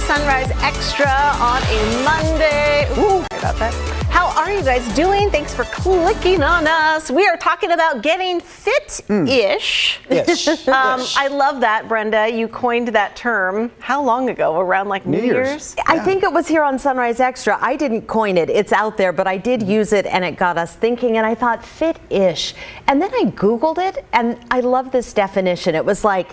Sunrise Extra on a Monday. Ooh, sorry about that. How are you guys doing? Thanks for clicking on us. We are talking about getting fit-ish. Yes. I love that, Brenda. You coined that term. How long ago? Around like New Year's? I think it was here on Sunrise Extra. I didn't coin it. It's out there, but I did use it, and it got us thinking, and I thought fit-ish. And then I Googled it, and I love this definition. It was like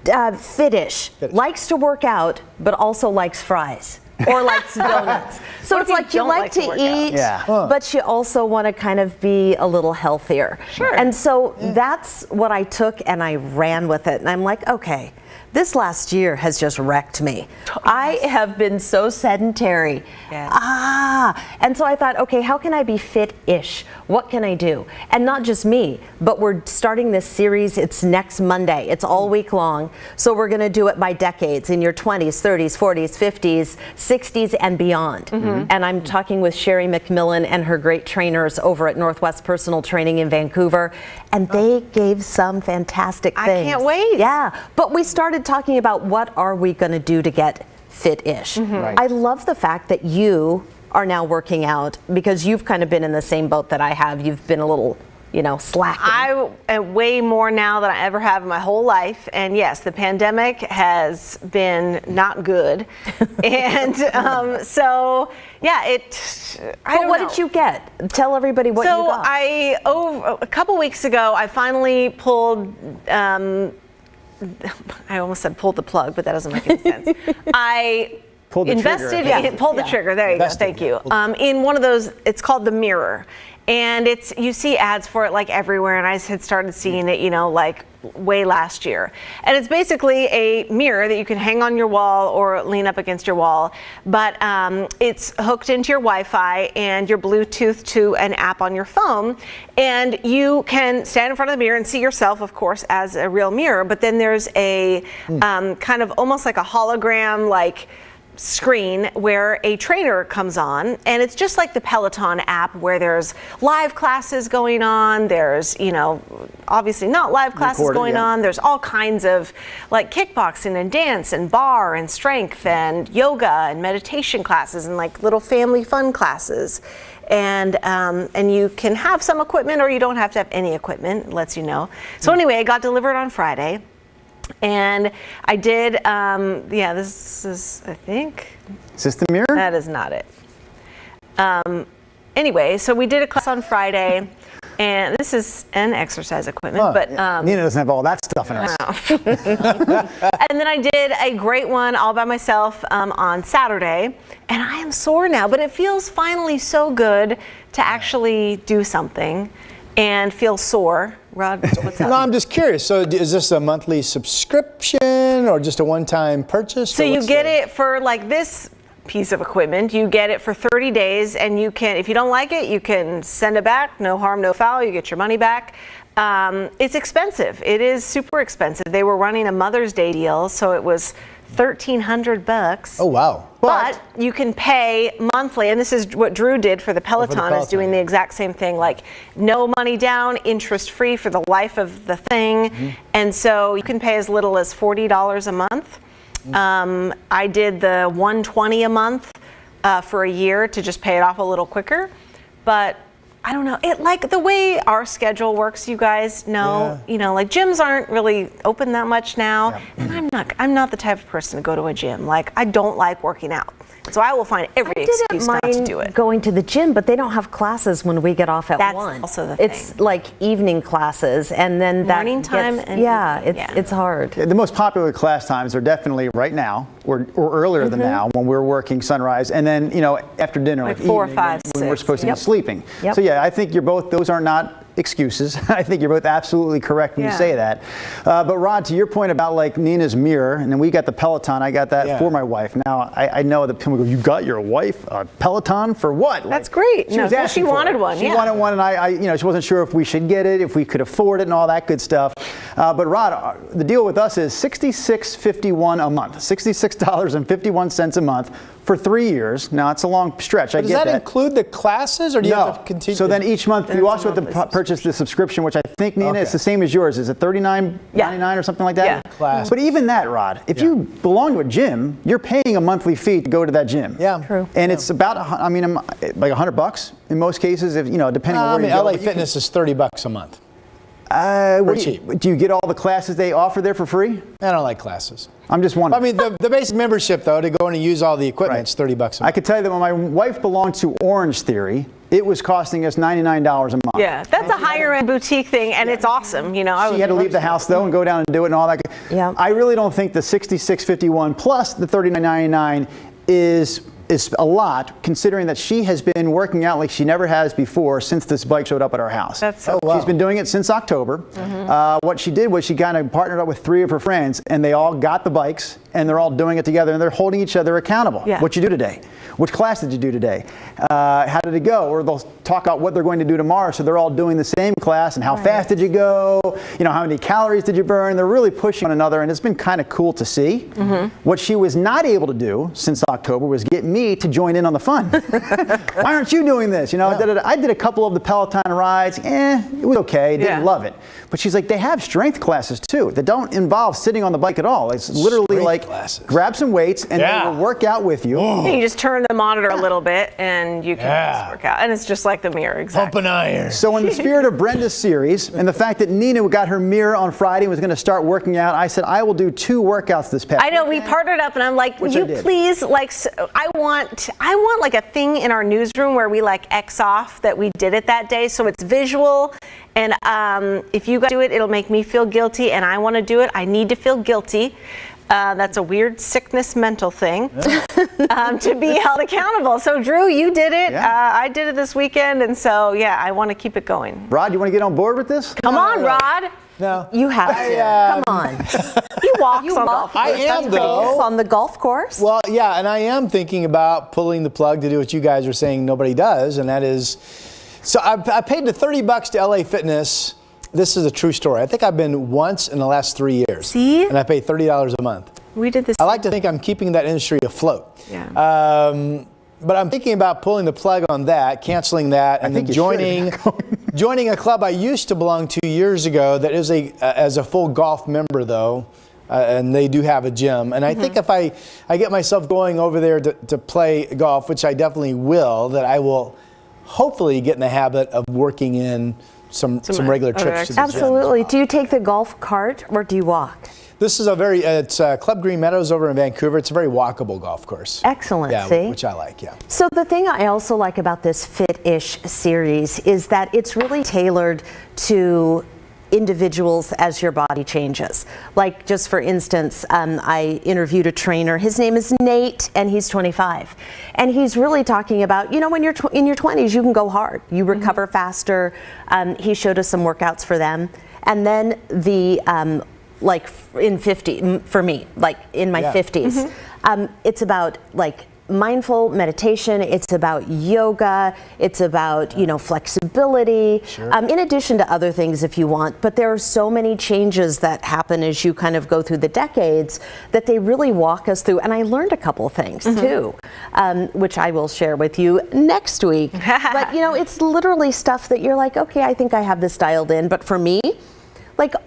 fit-ish. Likes to work out, but also likes fries. Or likes donuts. So it's like you like to eat, but you also want to kind of be a little healthier. Sure. And so that's what I took, and I ran with it. And I'm like, okay, this last year has just wrecked me. I have been so sedentary. And so I thought, okay, how can I be fit-ish? What can I do? And not just me, but we're starting this series. It's next Monday. It's all week long. So we're going to do it by decades, in your 20s, 30s, 40s, 50s, 60s, and beyond. And I'm talking with Sherry McMillan and her great trainers over at Northwest Personal Training in Vancouver. And they gave some fantastic things. I can't wait. Yeah. But we started talking about what are we going to do to get fit-ish. Right. I love the fact that you are now working out, because you've kind of been in the same boat that I have. You've been a little, slacking. I am way more now than I ever have in my whole life. And yes, the pandemic has been not good. And so, yeah, What did you get? Tell everybody what you got. So a couple weeks ago, I finally pulled, I almost said pulled the plug, but that doesn't make any sense. I pulled the trigger. There you go. Thank you. In one of those, it's called the Mirror. And you see ads for it like everywhere, and I had started seeing it, like way last year. And it's basically a mirror that you can hang on your wall or lean up against your wall, but it's hooked into your Wi-Fi and your Bluetooth to an app on your phone, and you can stand in front of the mirror and see yourself, of course, as a real mirror, but then there's a kind of almost like a hologram, screen where a trainer comes on, and it's just like the Peloton app where there's live classes going on, there's obviously not live classes going on, there's all kinds of like kickboxing and dance and bar and strength and yoga and meditation classes and like little family fun classes, and you can have some equipment or you don't have to have any equipment. It lets you know. So anyway, it got delivered on Friday. And I did, this is, I think. Is this the mirror? That is not it. Anyway, so we did a class on Friday, and this is an exercise equipment, but Nina doesn't have all that stuff in her. And then I did a great one all by myself on Saturday, and I am sore now, but it feels finally so good to actually do something and feel sore. Rod, what's up? No, I'm just curious. So is this a monthly subscription or just a one-time purchase? So you get it for like this piece of equipment. You get it for 30 days, and you can, if you don't like it, you can send it back. No harm, no foul. You get your money back. It's expensive. It is super expensive. They were running a Mother's Day deal, so it was $1,300. Oh, wow. But you can pay monthly, and this is what Drew did for the Peloton, is doing the exact same thing, like no money down, interest-free for the life of the thing. And so you can pay as little as $40 a month. I did the $120 a month for a year to just pay it off a little quicker. But I don't know, like the way our schedule works, you guys know, like gyms aren't really open that much now. And I'm not the type of person to go to a gym. Like, I don't like working out. So I will find every excuse not to do it. Going to the gym, but they don't have classes when we get off at 1. That's also the thing. It's like evening classes, and then morning time. It's hard. The most popular class times are definitely right now or earlier than now when we're working sunrise, and then after dinner, like 4 or 5, when we're supposed to be sleeping. Yep. So yeah, I think you're both. Those are not excuses. I think you're both absolutely correct when you say that. But Rod, to your point about like Nina's mirror, and then we got the Peloton. I got that for my wife. Now I know that people go, "You got your wife a Peloton for what?" That's great. She wanted one. She wanted one, and I she wasn't sure if we should get it, if we could afford it, and all that good stuff. But Rod, the deal with us is $66.51 a month, $66.51 a month for 3 years. Now, it's a long stretch. I get that. Does that include the classes, or do you have to continue? So then each month you also have to purchase the subscription, which I think, Nina, it's the same as yours. Is it $39.99 or something like that? Yeah. Class. But even that, Rod, if you belong to a gym, you're paying a monthly fee to go to that gym. Yeah. True. And it's about, like $100 in most cases, if depending on where you go. LA Fitness is $30 a month. Cheap. Do you get all the classes they offer there for free? I don't like classes. I'm just wondering. I mean, the basic membership, though, to go in and use all the equipment, is $30 a month. I could tell you that when my wife belonged to Orange Theory, it was costing us $99 a month. Yeah, that's a higher end boutique thing, and it's awesome. She had to leave the house though and go down and do it and all that. Yeah. I really don't think the $66.51 plus the $39.99 is a lot, considering that she has been working out like she never has before since this bike showed up at our house. That's She's been doing it since October. What she did was she kind of partnered up with 3 of her friends, and they all got the bikes, and they're all doing it together, and they're holding each other accountable. Yeah. What you do today? Which class did you do today? How did it go? Or they'll talk about what they're going to do tomorrow, so they're all doing the same class, and how fast did you go? How many calories did you burn? They're really pushing one another, and it's been kind of cool to see. What she was not able to do since October was get me to join in on the fun. Why aren't you doing this? I did a couple of the Peloton rides. It was okay. Didn't love it. But she's like, they have strength classes too that don't involve sitting on the bike at all. It's literally Strength like classes. grab some weights and they will work out with you. You just turn the monitor a little bit and you can just work out. And it's just like the mirror, exactly. Pump an iron. So in the spirit of Brenda's series and the fact that Nina got her mirror on Friday and was going to start working out, I said I will do 2 workouts this past I know, we partnered up and I'm like, will you please, I want like a thing in our newsroom where we X off that we did it that day, so it's visual. And if you guys do it, it'll make me feel guilty, and I want to do it. I need to feel guilty. That's a weird sickness mental thing to be held accountable. So Drew, you did it. I did it this weekend, and so I want to keep it going. Rod, you want to get on board with this? Come on, Rod. No. You have to. Come on. He walks on golf course. I am, though. On the golf course? Well, yeah, and I am thinking about pulling the plug to do what you guys are saying nobody does, and that is, so I paid the $30 to LA Fitness. This is a true story. I think I've been once in the last 3 years. See? And I pay $30 a month. We did this. I like to think I'm keeping that industry afloat. Yeah. But I'm thinking about pulling the plug on that, canceling that, and then joining a club I used to belong to years ago that is as a full golf member, though. And they do have a gym. And I think if I get myself going over there to play golf, which I definitely will, that I will hopefully get in the habit of working in some regular trips to the gym. Absolutely. Do you take the golf cart or do you walk? This is it's Club Green Meadows over in Vancouver. It's a very walkable golf course. Excellent, see? Which I like, So the thing I also like about this Fit-ish series is that it's really tailored to individuals as your body changes. Like, just for instance, I interviewed a trainer. His name is Nate, and he's 25. And he's really talking about, when you're in your 20s, you can go hard. You recover faster. He showed us some workouts for them. And then in 50, for me, in my 50s, it's about mindful meditation. It's about yoga. It's about flexibility. Sure. In addition to other things if you want. But there are so many changes that happen as you kind of go through the decades that they really walk us through. And I learned a couple of things too, which I will share with you next week. But it's literally stuff that you're like, okay, I think I have this dialed in. But for me,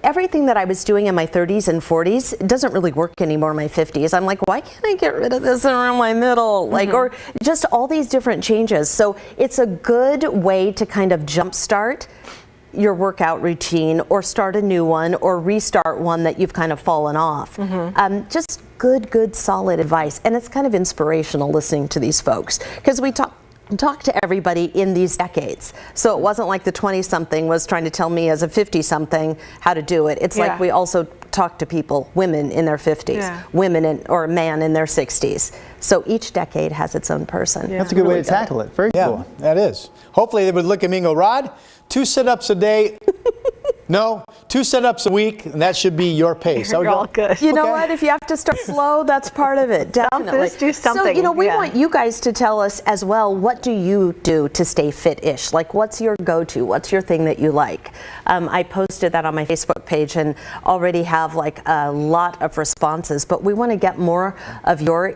everything that I was doing in my 30s and 40s doesn't really work anymore in my 50s. I'm like, why can't I get rid of this around my middle? Or just all these different changes. So it's a good way to kind of jumpstart your workout routine or start a new one or restart one that you've kind of fallen off. Just good, solid advice. And it's kind of inspirational listening to these folks because we talk to everybody in these decades. So it wasn't like the 20-something was trying to tell me as a 50-something how to do it. It's like we also talk to people, women in their 50s, women or a man in their 60s. So each decade has its own person. That's a good way to tackle it. Very cool. That is. Hopefully they would look at me and go, Rod, 2 sit-ups a day. No, 2 setups a week, and that should be your pace. You're all good. You know what? If you have to start slow, that's part of it. Definitely. Let's do something. So, we want you guys to tell us as well, what do you do to stay fit-ish? Like, what's your go-to? What's your thing that you like? I posted that on my Facebook page and already have like a lot of responses, but we want to get more of your,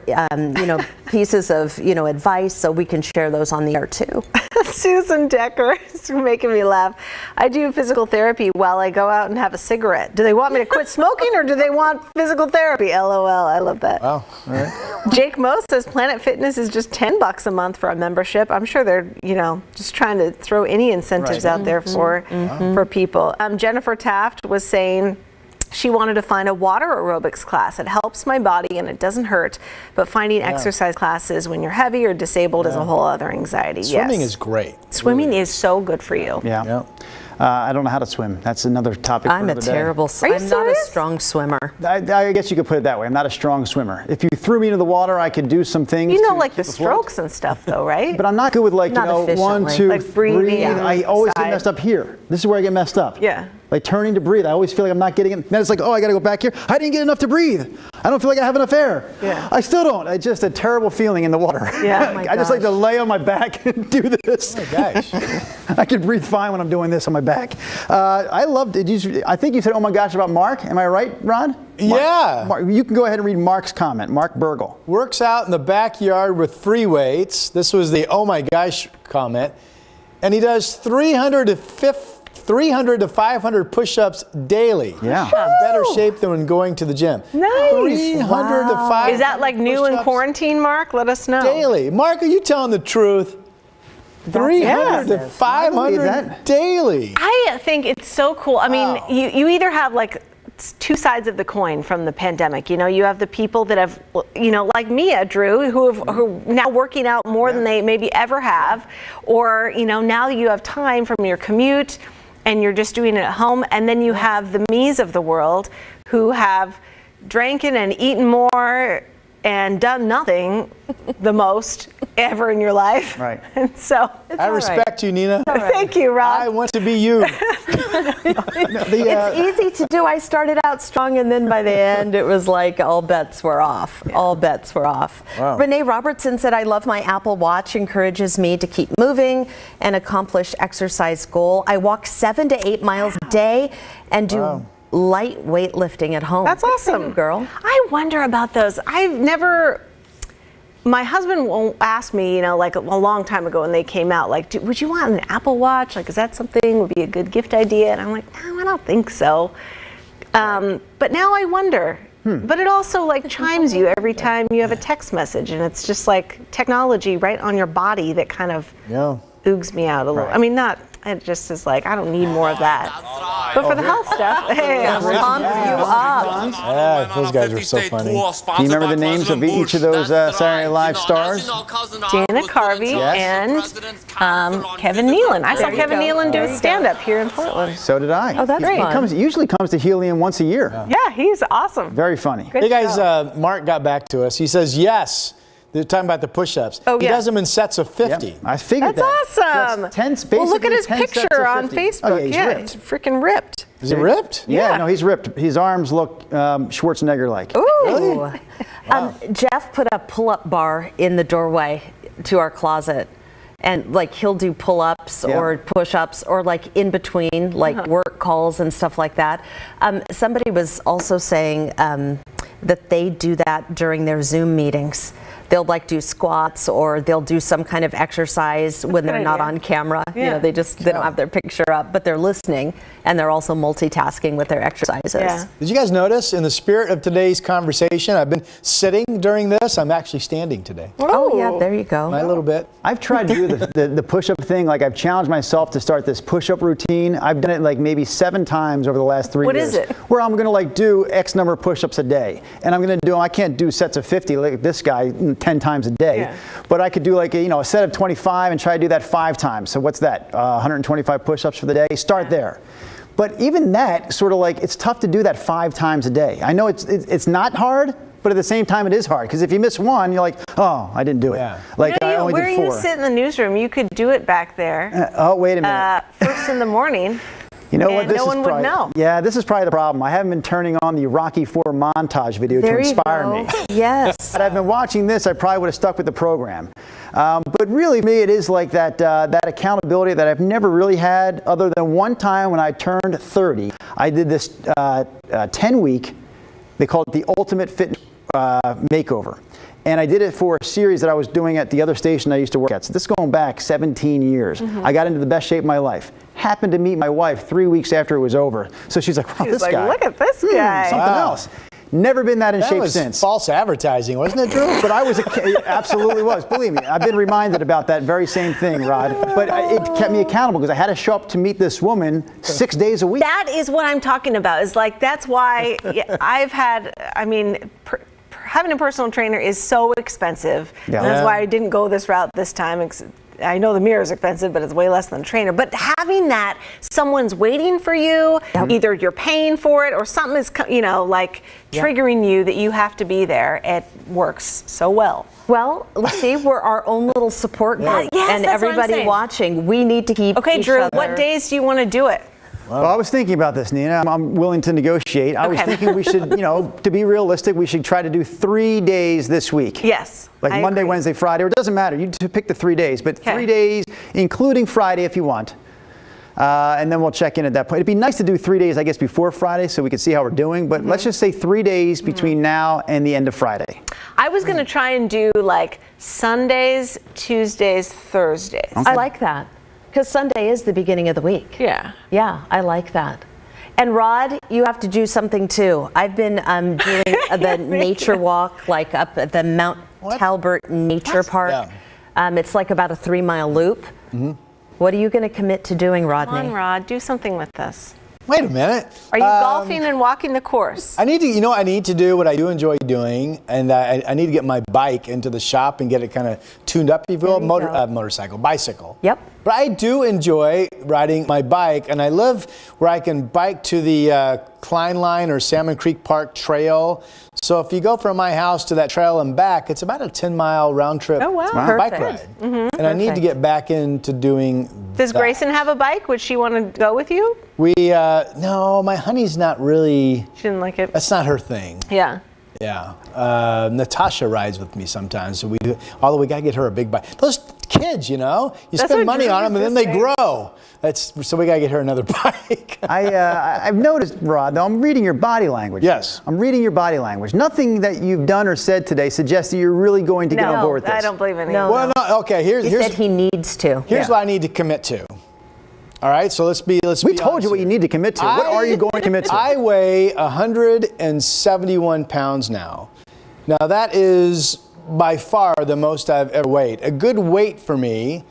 pieces of, advice so we can share those on the air too. Susan Decker is making me laugh. I do physical therapy while I go out and have a cigarette. Do they want me to quit smoking or do they want physical therapy? LOL, I love that. Wow, all right. Jake Mo says Planet Fitness is just $10 a month for a membership. I'm sure they're, just trying to throw any incentives out there for people. Jennifer Taft was saying she wanted to find a water aerobics class. It helps my body and it doesn't hurt, but finding exercise classes when you're heavy or disabled is a whole other anxiety. Swimming is great. Swimming is so good for you. Yeah. I don't know how to swim. That's another topic. I'm a terrible swimmer. I'm not a strong swimmer. I guess you could put it that way. I'm not a strong swimmer. If you threw me into the water, I could do some things. Like the strokes and stuff, though, right? But I'm not good with 1, 2, like breathing. I always get messed up here. This is where I get messed up. Yeah. Like turning to breathe. I always feel like I'm not getting it. Then it's like, I got to go back here. I didn't get enough to breathe. I don't feel like I have enough air. Yeah. I still don't. It's just a terrible feeling in the water. Yeah. I just like to lay on my back and do this. Oh my gosh. I can breathe fine when I'm doing this on my back. I loved it. I think you said, oh my gosh, about Mark. Am I right, Ron? Yeah. Mark, you can go ahead and read Mark's comment. Mark Burgle. Works out in the backyard with free weights. This was the oh my gosh comment. And he does 300 to 500 push-ups daily. Yeah. In better shape than when going to the gym. Nice. 300 to 500. Is that like new in quarantine, Mark? Let us know. Daily. Mark, are you telling the truth? 300 to 500 daily. I think it's so cool. I mean, you either have like two sides of the coin from the pandemic. You have the people that have, like Mia, Drew, who are now working out more than they maybe ever have, or now you have time from your commute and you're just doing it at home. And then you have the me's of the world who have drinking and eaten more and done nothing the most ever in your life. Right. And so I respect you, Nina. Thank you, Rob. I want to be you. It's easy to do. I started out strong, and then by the end, it was like all bets were off. Yeah. All bets were off. Wow. Renee Robertson said, I love my Apple Watch, encourages me to keep moving and accomplish exercise goal. I walk 7 to 8 miles a day and do light weightlifting at home. That's awesome, you, girl. I wonder about those. My husband won't ask me, like a long time ago when they came out, like, would you want an Apple Watch? Like, is that something would be a good gift idea? And I'm like, no, I don't think so. But now I wonder. But it also like chimes you every time you have a text message, and it's just like technology right on your body that kind of oogs me out a little. I mean, it just is like, I don't need more of that. But for the health stuff, hey, pump you up. Yeah, those guys are so funny. Do you remember the names of each of those Saturday Night Live stars? Dana Carvey and Kevin Nealon. I saw Kevin Nealon do a stand-up here in Portland. So did I. Oh, that's great. He usually comes to Helium once a year. Yeah, he's awesome. Very funny. Good Hey guys, Mark got back to us. He says yes. They're talking about the push-ups. Oh, he does them in sets of 50. Yep. I figured That's awesome. Basically well, look at his 10 sets picture of on 50. Facebook. Yeah, he's ripped. Freaking ripped. Is he ripped? Yeah, no, he's ripped. His arms look Schwarzenegger-like. Ooh. Really? Jeff put a pull-up bar in the doorway to our closet. And like he'll do pull-ups or push-ups or like in between like work calls and stuff like that. Somebody was also saying that they do that during their Zoom meetings. They'll like do squats or they'll do some kind of exercise when they're not on camera. Yeah. They don't have their picture up, but they're listening and they're also multitasking with their exercises. Yeah. Did you guys notice in the spirit of today's conversation, I've been sitting during this. I'm actually standing today. Oh yeah, there you go. A little bit. I've tried to do the push-up thing. Like I've challenged myself to start this push-up routine. I've done it like maybe 7 times over the last 3 years. What is it? Where I'm going to like do X number of push-ups a day. And I'm going to I can't do sets of 50 like this guy 10 times a day. Yeah. But I could do like a set of 25 and try to do that 5 times. So what's that? 125 push-ups for the day. Start there. But even that sort of like it's tough to do that 5 times a day. I know it's not hard, but at the same time it is hard because if you miss one, you're like, oh, I didn't do it. Yeah. Like I only where did 4. you sit in the newsroom, you could do it back there. Oh, wait a minute. First in the morning. You know what? No one would know. Yeah, this is probably the problem. I haven't been turning on the Rocky IV montage video to inspire me. Yes. Had I been watching this, I probably would have stuck with the program. But really, me, it is like that accountability that I've never really had, other than one time when I turned 30. I did this 10-week, they called it the Ultimate Fitness Makeover. And I did it for a series that I was doing at the other station I used to work at. So this is going back 17 years. I got into the best shape of my life. Happened to meet my wife 3 weeks after it was over. So she's like, wow, this guy. Look at this guy. Something else. Never been that in shape since. That was false advertising, wasn't it, Drew? But I was, it absolutely was. Believe me, I've been reminded about that very same thing, Rod. But it kept me accountable because I had to show up to meet this woman 6 days a week. That is what I'm talking about. Is like, that's why I've had, I mean, having a personal trainer is so expensive. Yeah. And that's why I didn't go this route this time. I know the mirror is expensive, but it's way less than a trainer. But having that, someone's waiting for you, either you're paying for it or something is, like triggering you that you have to be there. It works so well. Well, see, we're our own little support group. Yes, and that's what I'm everybody saying. watching, we need to keep Okay, each Drew, other. what days do you want to do it? Well, I was thinking about this, Nina. I'm willing to negotiate. I was thinking we should, to be realistic, we should try to do 3 days this week. Yes. Like I Monday, agree. Wednesday, Friday, or it doesn't matter. You pick the 3 days, but 3 days, including Friday if you want. And then we'll check in at that point. It'd be nice to do 3 days, I guess, before Friday so we could see how we're doing. But let's just say 3 days between now and the end of Friday. I was going to try and do like Sundays, Tuesdays, Thursdays. I like that. Because Sunday is the beginning of the week. Yeah. Yeah, I like that. And Rod, you have to do something too. I've been doing the nature walk, like up at the Mount Talbert Nature Park. Yeah. It's like about a 3-mile loop. What are you going to commit to doing, Rodney? Come on, Rod, do something with this. Wait a minute. Are you golfing and walking the course? I need to, I need to do what I do enjoy doing, and I need to get my bike into the shop and get it kind of tuned up, if you will, bicycle. Yep. But I do enjoy riding my bike, and I live where I can bike to the Klein Line or Salmon Creek Park Trail. So if you go from my house to that trail and back, it's about a 10-mile round trip bike ride. And I need to get back into doing Does Grayson have a bike? Would she want to go with you? No, my honey's not really. She didn't like it. That's not her thing. Yeah. Yeah. Natasha rides with me sometimes. So although we got to get her a big bike. Those kids, you spend money on them and then they grow. So we got to get her another bike. I've noticed, Rod, though, I'm reading your body language. Yes. I'm reading your body language. Nothing that you've done or said today suggests that you're really going to get on board with this. I don't believe in it. Well, no, okay, He said he needs to. Here's what I need to commit to. All right, so let's be We told you what you need to commit to. What are you going to commit to? I weigh 171 pounds now. Now that is by far the most I've ever weighed. A good weight for me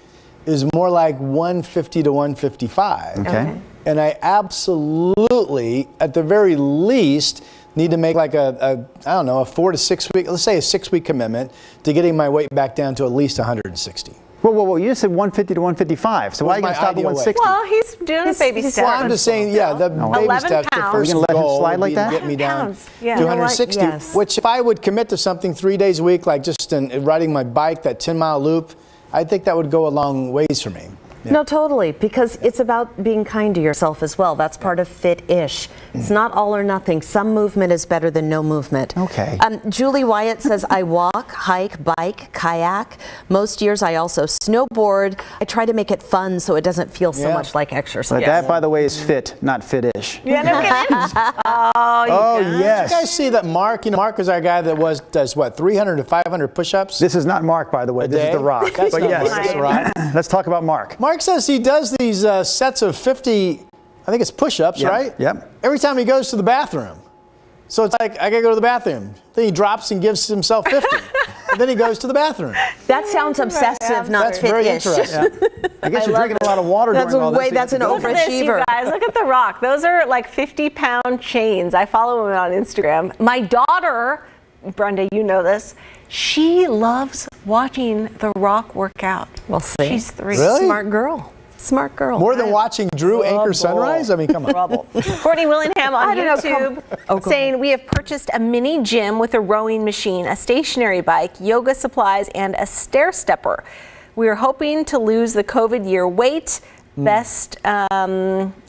is more like 150 to 155. Okay. And I absolutely, at the very least, need to make like a 4 to 6 week, let's say a 6 week commitment to getting my weight back down to at least 160. Whoa, you just said 150 to 155. So why are you going to stop at 160? Well, he's doing baby steps. Well, I'm just saying, the baby 11 steps, the pounds. first You're gonna let him goal slide would like be that? to get me down Pounds. Yeah. to You know what? 160, Yes. which if I would commit to something 3 days a week, like just riding my bike, that 10-mile loop, I think that would go a long ways for me. Yeah. No, totally, because it's about being kind to yourself as well. That's part of fit-ish. It's not all or nothing. Some movement is better than no movement. Okay. Julie Wyatt says, I walk, hike, bike, kayak. Most years I also snowboard. I try to make it fun so it doesn't feel so much like exercise. But that, by the way, is fit, not fit-ish. Yeah, no kidding. Oh, yes. Did you guys see that Mark? Mark is our guy that does 300 to 500 push-ups? This is not Mark, by the way. This is The Rock. That's But not yes, Mark, that's The Rock. Let's talk about Mark. Mark says he does these sets of 50, I think it's push-ups, right? Yep. Every time he goes to the bathroom. So it's like, I gotta go to the bathroom. Then he drops and gives himself 50. And then he goes to the bathroom. That sounds obsessive, not That's very fit-ish. interesting. I guess you're drinking a lot of water That's during all this. that's an Look at this, you overachiever. guys. Look at The Rock. Those are like 50-pound chains. I follow him on Instagram. My daughter, Brenda, you know this, she loves watching The Rock work out. Well, see. She's 3. Really? Smart girl. Smart girl. More than watching Drew anchor sunrise? I mean, come on. Courtney Willingham on don't know, YouTube saying, we have purchased a mini gym with a rowing machine, a stationary bike, yoga supplies, and a stair stepper. We are hoping to lose the COVID year weight. best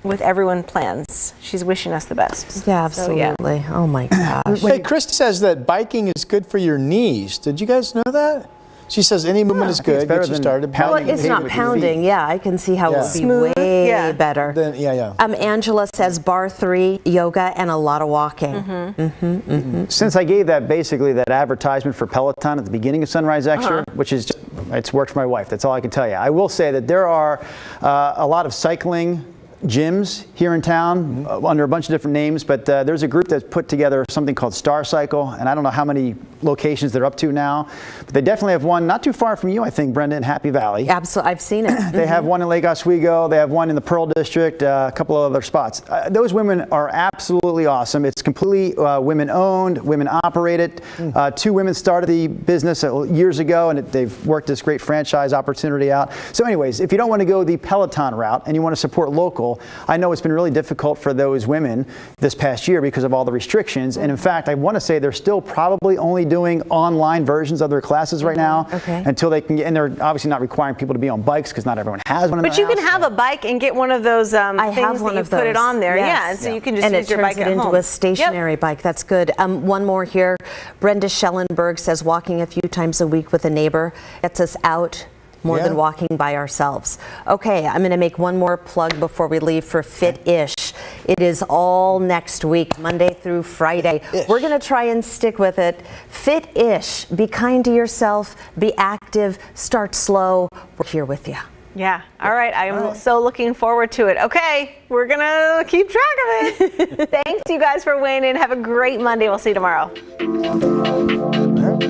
with everyone plans. She's wishing us the best. Yeah, absolutely. Oh my gosh. Hey, Chris says that biking is good for your knees. Did you guys know that? She says any movement is good. better Get you than started. pounding. Well, it's not with your pounding. feet. Yeah, I can see how it would be Smooth, way better. Then, yeah. Angela says bar 3, yoga, and a lot of walking. Since I gave basically that advertisement for Peloton at the beginning of Sunrise Extra, which is it's worked for my wife. That's all I can tell you. I will say that there are a lot of cycling gyms here in town under a bunch of different names, but there's a group that's put together something called Star Cycle, and I don't know how many locations they're up to now, but they definitely have one not too far from you, I think, Brenda, in Happy Valley. Absolutely, I've seen it. They have one in Lake Oswego, they have one in the Pearl District, a couple of other spots. Those women are absolutely awesome. It's completely women-owned, women-operated. 2 women started the business years ago, and they've worked this great franchise opportunity out. So anyways, if you don't want to go the Peloton route and you want to support local, I know it's been really difficult for those women this past year because of all the restrictions. And in fact, I want to say they're still probably only doing online versions of their classes right now until they can get, and they're obviously not requiring people to be on bikes because not everyone has one in But their you can house. have a bike and get one of those I things have one that you of put it those. on there. Yes. Yeah, and so you can just and use it your turns bike it at into home. a stationary bike. That's good. One more here. Brenda Schellenberg says walking a few times a week with a neighbor gets us out more than walking by ourselves. Okay, I'm going to make one more plug before we leave for Fit-ish. It is all next week, Monday through Friday. We're going to try and stick with it. Fit-ish. Be kind to yourself. Be active. Start slow. We're here with you. Yeah. All right. I'm so looking forward to it. Okay. We're going to keep track of it. Thanks, you guys, for weighing in. Have a great Monday. We'll see you tomorrow.